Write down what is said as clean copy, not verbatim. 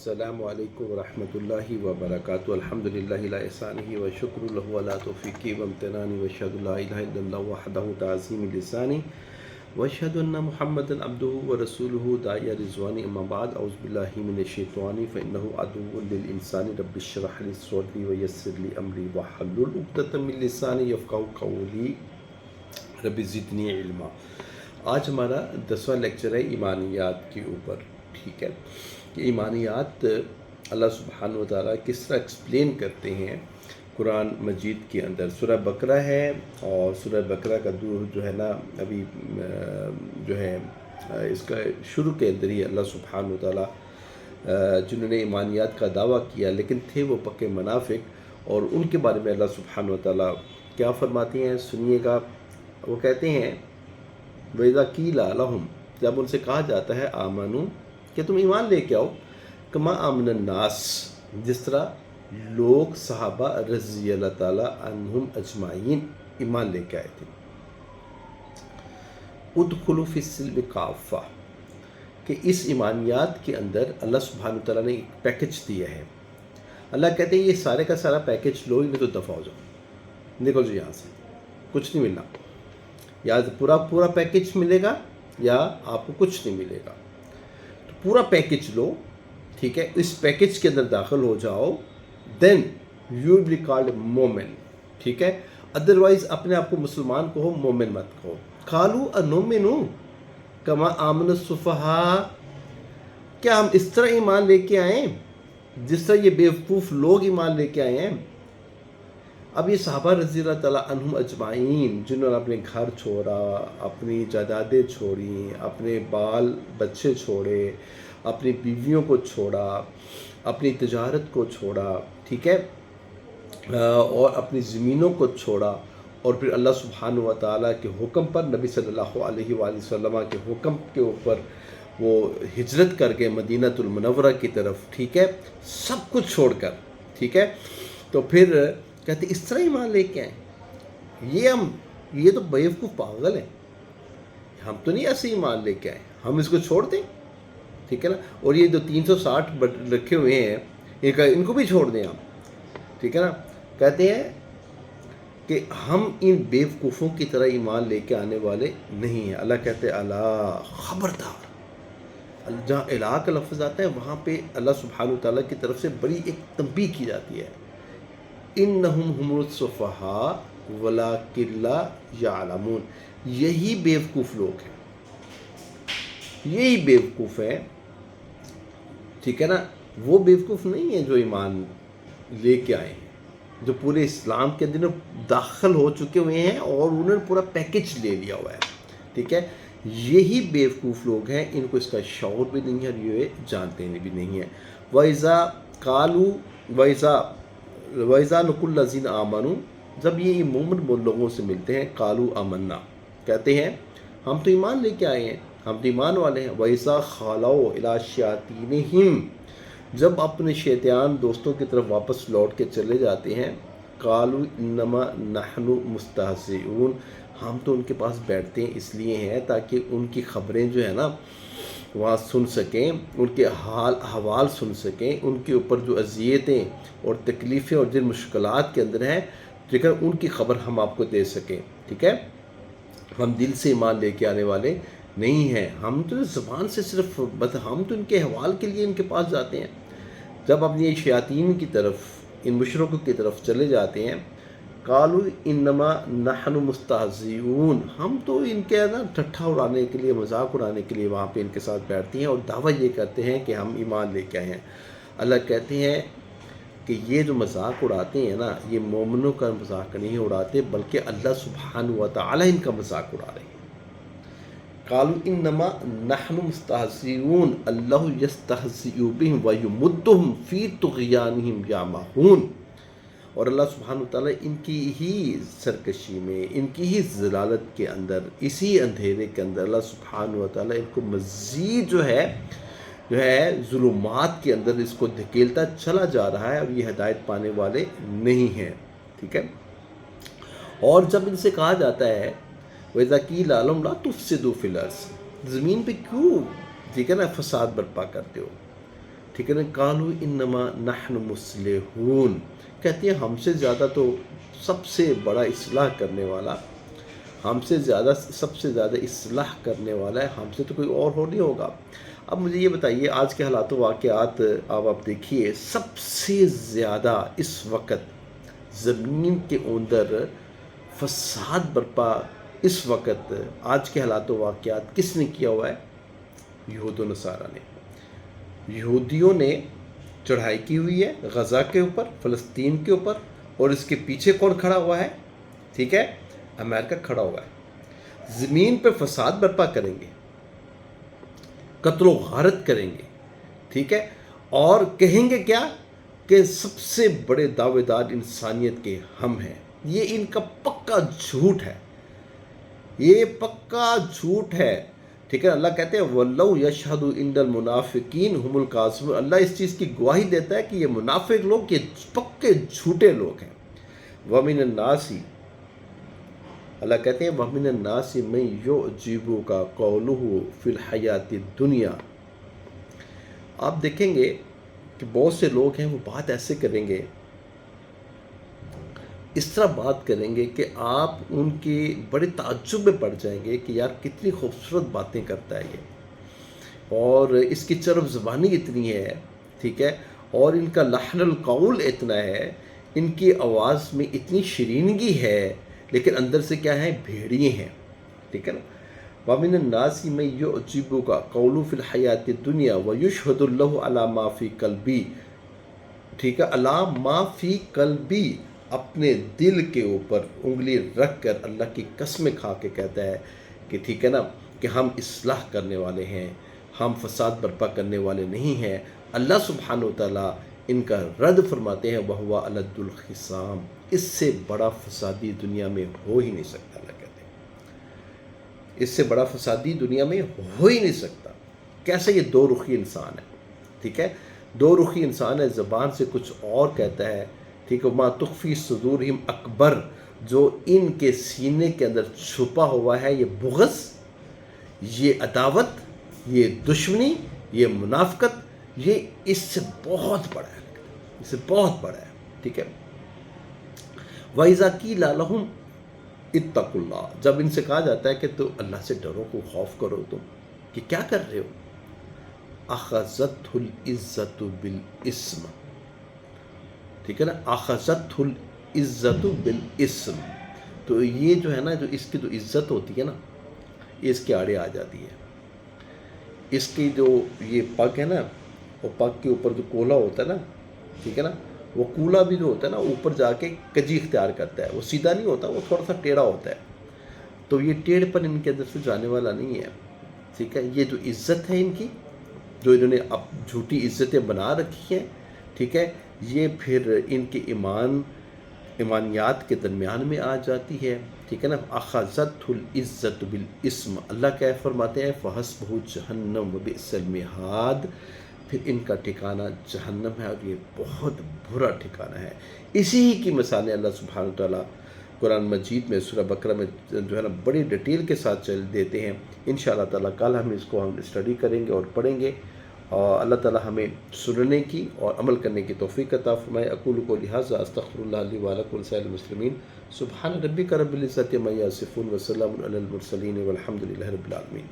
السلام علیکم ورحمۃ اللہ وبرکاتہ الحمدللہ علی احسانہ وشکر لہ علی توفیقہ وامتنانہ واشہد لا الہ الا اللہ وحدہ تعظیم لسانی واشہد ان محمدا عبدہ ورسولہ داعی رضوانی اما بعد اعوذ باللہ من الشیطان فانہ عدو للانسان رب اشرح لی صدری ویسر لی امری واحلل عقدۃ من لسانی یفقہوا قولی رب زدنی علما۔ آج ہمارا 10واں لیکچر ہے ایمانیات کے اوپر، ٹھیک ہے، کہ ایمانیات اللہ سبحانہ و تعالیٰ کس طرح ایکسپلین کرتے ہیں قرآن مجید کے اندر۔ سورہ بقرہ ہے، اور سورہ بقرہ کا جو ہے نا ابھی جو ہے اس کا شروع کے اندر ہی اللہ سبحانہ و تعالیٰ جنہوں نے ایمانیات کا دعویٰ کیا لیکن تھے وہ پکے منافق، اور ان کے بارے میں اللہ سبحانہ و تعالیٰ کیا فرماتے ہیں، سنیے گا۔ وہ کہتے ہیں وَإِذَا قِيلَ لَهُمْ، جب ان سے کہا جاتا ہے آمنو کہ تم ایمان لے کے آؤ، کما آمن الناس، جس طرح لوگ صحابہ رضی اللہ تعالیٰ عنہم اجمعین ایمان لے کے آئے تھے۔ ادخلوا فی السلم کافہ، کہ اس ایمانیات کے اندر اللہ سبحانہ تعالیٰ نے ایک پیکج دیا ہے۔ اللہ کہتے ہیں یہ سارے کا سارا پیکج لو، نہیں تو دفع ہو جاؤ، نکل جاؤ یہاں سے، کچھ نہیں ملنا، یا پورا پیکج ملے گا یا آپ کو کچھ نہیں ملے گا۔ تو پورا پیکج لو، ٹھیک ہے، اس پیکج کے اندر داخل ہو جاؤ، then you will be called مومن، ٹھیک ہے، ادروائز اپنے آپ کو مسلمان کہو، مومن مت کہو۔ قالوا انؤمن کما آمن السفہاء، کیا ہم اس طرح ایمان لے کے آئیں جس طرح یہ بیوقوف لوگ ایمان لے کے آئے ہیں؟ اب یہ صحابہ رضی اللہ تعالیٰ عنہم اجمعین جنہوں نے اپنے گھر چھوڑا، اپنی جائیدادیں چھوڑی، اپنے بال بچے چھوڑے، اپنی بیویوں کو چھوڑا، اپنی تجارت کو چھوڑا، ٹھیک ہے، اور اپنی زمینوں کو چھوڑا، اور پھر اللہ سبحانہ و تعالیٰ کے حکم پر، نبی صلی اللہ علیہ وآلہ وسلم کے حکم کے اوپر وہ ہجرت کر کے مدینۃ المنورہ کی طرف، ٹھیک ہے، سب کچھ چھوڑ کر، ٹھیک ہے، تو پھر کہتے اس طرح ایمان لے کے آئیں، یہ تو بیوقوف پاگل ہیں، ہم تو نہیں ایسے ایمان لے کے آئے، ہم اس کو چھوڑ دیں، ٹھیک ہے نا، اور یہ جو 360 رکھے ہوئے ہیں ان کو بھی چھوڑ دیں ہم، ٹھیک ہے نا۔ کہتے ہیں کہ ہم ان بیوقوفوں کی طرح ایمان لے کے آنے والے نہیں ہیں۔ اللہ کہتے ہیں الا، خبردار، جہاں الہ کا لفظ آتا ہے وہاں پہ اللہ سبحانہ تعالیٰ کی طرف سے بڑی ایک تنبیہ کی جاتی ہے، انہم هم السفہاء ولکن لا یعلمون، یہی بیوقوف لوگ ہیں، یہی بیوقوف ہیں، ٹھیک ہے نا، وہ بیوقوف نہیں ہیں جو ایمان لے کے آئے ہیں، جو پورے اسلام کے اندر داخل ہو چکے ہوئے ہیں اور انہوں نے پورا پیکج لے لیا ہوا ہے، ٹھیک ہے، یہی بیوقوف لوگ ہیں، ان کو اس کا شعور بھی نہیں ہے اور یہ جانتے بھی نہیں ہیں۔ وَإِذَا قَالُوا وَإِذَا لَقُوا الَّذِينَ آمَنُوا، جب یہ مومن لوگوں سے ملتے ہیں، قَالُوا آمَنَّا، کہتے ہیں ہم تو ایمان لے کے آئے ہیں، ہم تو ایمان والے ہیں۔ وَإِذَا خَلَوْا إِلَىٰ شَيَاطِینِهِمْ، جب اپنے شیطان دوستوں کی طرف واپس لوٹ کے چلے جاتے ہیں، قَالُوا إِنَّمَا نَحْنُ مُسْتَهْزِئُونَ، ہم تو ان کے پاس بیٹھتے ہیں اس لیے ہیں تاکہ ان کی خبریں جو ہے نا وہاں سن سکیں، ان کے حال احوال سن سکیں، ان کے اوپر جو اذیتیں اور تکلیفیں اور جن مشکلات کے اندر ہیں، ٹھیک ہے، ان کی خبر ہم آپ کو دے سکیں، ٹھیک ہے۔ ہم دل سے ایمان لے کے آنے والے نہیں ہیں، ہم تو زبان سے صرف ہم تو ان کے احوال کے لیے ان کے پاس جاتے ہیں۔ جب اپنی شیاطین کی طرف، ان مشرکوں کی طرف چلے جاتے ہیں، قالوا انما نحن مستہزئون، ہم تو ان کے نا ٹھٹھا اڑانے کے لیے، مذاق اڑانے کے لیے وہاں پہ ان کے ساتھ بیٹھتے ہیں اور دعویٰ یہ کرتے ہیں کہ ہم ایمان لے کے آئے ہیں۔ اللہ کہتے ہیں کہ یہ جو مذاق اڑاتے ہیں نا، یہ مومنوں کا مذاق نہیں اڑاتے بلکہ اللہ سبحانہ و تعالی ان کا مذاق اڑا رہے ہیں۔ قالوا انما نحن مستہزئون اللہ یستہزئ بہم ویمدہم فی طغیانہم یعمہون، اور اللہ سبحانہ وتعالیٰ ان کی ہی سرکشی میں، ان کی ہی ضلالت کے اندر، اسی اندھیرے کے اندر اللہ سبحانہ وتعالیٰ ان کو مزید جو ہے ظلمات کے اندر اس کو دھکیلتا چلا جا رہا ہے، اور یہ ہدایت پانے والے نہیں ہیں، ٹھیک ہے۔ اور جب ان سے کہا جاتا ہے وَإِذَا قِيلَ لَهُمْ لَا تُفْسِدُوا فِي الْأَرْضِ، زمین پہ کیوں، ٹھیک ہے نا، فساد برپا کرتے ہو، ٹھیک ہے نا، قالوا انما نحن مصلحون، کہتے ہیں ہم سے زیادہ تو سب سے بڑا اصلاح کرنے والا، ہم سے زیادہ سب سے زیادہ اصلاح کرنے والا ہے، ہم سے تو کوئی اور ہو نہیں ہوگا۔ اب مجھے یہ بتائیے آج کے حالات و واقعات آپ دیکھیے، سب سے زیادہ اس وقت زمین کے اندر فساد برپا اس وقت آج کے حالات و واقعات کس نے کیا ہوا ہے؟ یہود و نصارہ نے۔ یہودیوں نے چڑھائی کی ہوئی ہے غزہ کے اوپر، فلسطین کے اوپر، اور اس کے پیچھے کون کھڑا ہوا ہے؟ ٹھیک ہے، امریکہ کھڑا ہوا ہے۔ زمین پہ فساد برپا کریں گے، قتل و غارت کریں گے، ٹھیک ہے، اور کہیں گے کیا کہ سب سے بڑے دعوے دار انسانیت کے ہم ہیں۔ یہ ان کا پکا جھوٹ ہے، یہ پکا جھوٹ ہے، ٹھیک ہے۔ اللہ کہتے ہیں وَاللَّهُ يَشْهَدُ عِنْدَ الْمُنَافِقِينَ هُمُ الْكَاذِبُونَ، اللہ اس چیز کی گواہی دیتا ہے کہ یہ منافق لوگ یہ پکے جھوٹے لوگ ہیں۔ وَمِنَ النَّاسِ، اللہ کہتے ہیں وَمِنَ النَّاسِ مَن يُعْجِبُكَ قَوْلُهُ فِي الْحَيَاةِ الدُّنْيَا، آپ دیکھیں گے کہ بہت سے لوگ ہیں وہ بات ایسے کریں گے، اس طرح بات کریں گے کہ آپ ان کے بڑے تعجب میں پڑ جائیں گے کہ یار کتنی خوبصورت باتیں کرتا ہے یہ، اور اس کی چرب زبانی اتنی ہے، ٹھیک ہے، اور ان کا لحن القول اتنا ہے، ان کی آواز میں اتنی شرینگی ہے، لیکن اندر سے کیا ہے؟ بھیڑیے ہیں، ٹھیک ہے نا۔ وَمِنَ النَّاسِ مَن يُعْجِبُكَ قَوْلُهُ فِي الْحَيَاةِ الدُّنْيَا وَيُشْهِدُ اللَّهُ عَلَى مَا فِي قَلْبِهِ، ٹھیک ہے، عَلَى مَا فِي قَلْبِهِ، اپنے دل کے اوپر انگلی رکھ کر اللہ کی قسمیں کھا کے کہتا ہے کہ ٹھیک ہے نا کہ ہم اصلاح کرنے والے ہیں، ہم فساد برپا کرنے والے نہیں ہیں۔ اللہ سبحانہ وتعالیٰ ان کا رد فرماتے ہیں وَهُوَ أَلَدُّ الْخِصَامِ، اس سے بڑا فسادی دنیا میں ہو ہی نہیں سکتا، اللہ کہتے ہیں اس سے بڑا فسادی دنیا میں ہو ہی نہیں سکتا۔ کیسے یہ دو رخی انسان ہے، ٹھیک ہے، دو رخی انسان ہے، زبان سے کچھ اور کہتا ہے، ٹھیک ہے، ما تخفی صدورہم اکبر، جو ان کے سینے کے اندر چھپا ہوا ہے یہ بغض، یہ عداوت، یہ دشمنی، یہ منافقت، یہ اس سے بہت بڑا ہے، اس سے بہت بڑا ہے، ٹھیک ہے۔ وَإِذَا قِيلَ لَهُمْ اتَّقُوا اللَّهَ، جب ان سے کہا جاتا ہے کہ تو اللہ سے ڈرو، کو خوف کرو، تم کہ کیا کر رہے ہو؟ أَخَذَتْهُ الْعِزَّةُ بِالْإِثْمِ، ٹھیک ہے نا، اخذت العزت بالاسم، تو یہ جو ہے نا، جو اس کی جو عزت ہوتی ہے نا، یہ اس کے آڑے آ جاتی ہے۔ اس کی جو یہ پگ ہے نا، وہ پگ کے اوپر جو کولا ہوتا ہے نا، ٹھیک ہے نا، وہ کولا بھی جو ہوتا ہے نا اوپر جا کے کجی اختیار کرتا ہے، وہ سیدھا نہیں ہوتا، وہ تھوڑا سا ٹیڑھا ہوتا ہے، تو یہ ٹیڑھ پر ان کے اندر سے جانے والا نہیں ہے، ٹھیک ہے۔ یہ جو عزت ہے ان کی، جو انہوں نے اب جھوٹی عزتیں بنا رکھی ہیں، ٹھیک ہے، یہ پھر ان کے ایمانیات کے درمیان میں آ جاتی ہے، ٹھیک ہے نا۔ اخذت العزت بالاسم، اللہ کیا فرماتے ہیں فحسبہ جہنم وبئس المہاد، پھر ان کا ٹھکانہ جہنم ہے، اور یہ بہت برا ٹھکانہ ہے۔ اسی کی مثالیں اللہ سبحانہ وتعالیٰ قرآن مجید میں سورہ بقرہ میں جو ہے نا بڑی ڈیٹیل کے ساتھ دیتے ہیں۔ انشاءاللہ تعالیٰ کل ہم اس کو اسٹڈی کریں گے اور پڑھیں گے، اور اللہ تعالیٰ ہمیں سننے کی اور عمل کرنے کی توفیق عطا فرمائے۔ اقول قولی ھذا استغفر اللہ لی ولکم ولسائر المسلمین، سبحان ربک رب العزۃ عما یصفون وسلام علی المرسلین والحمد للہ رب العالمین۔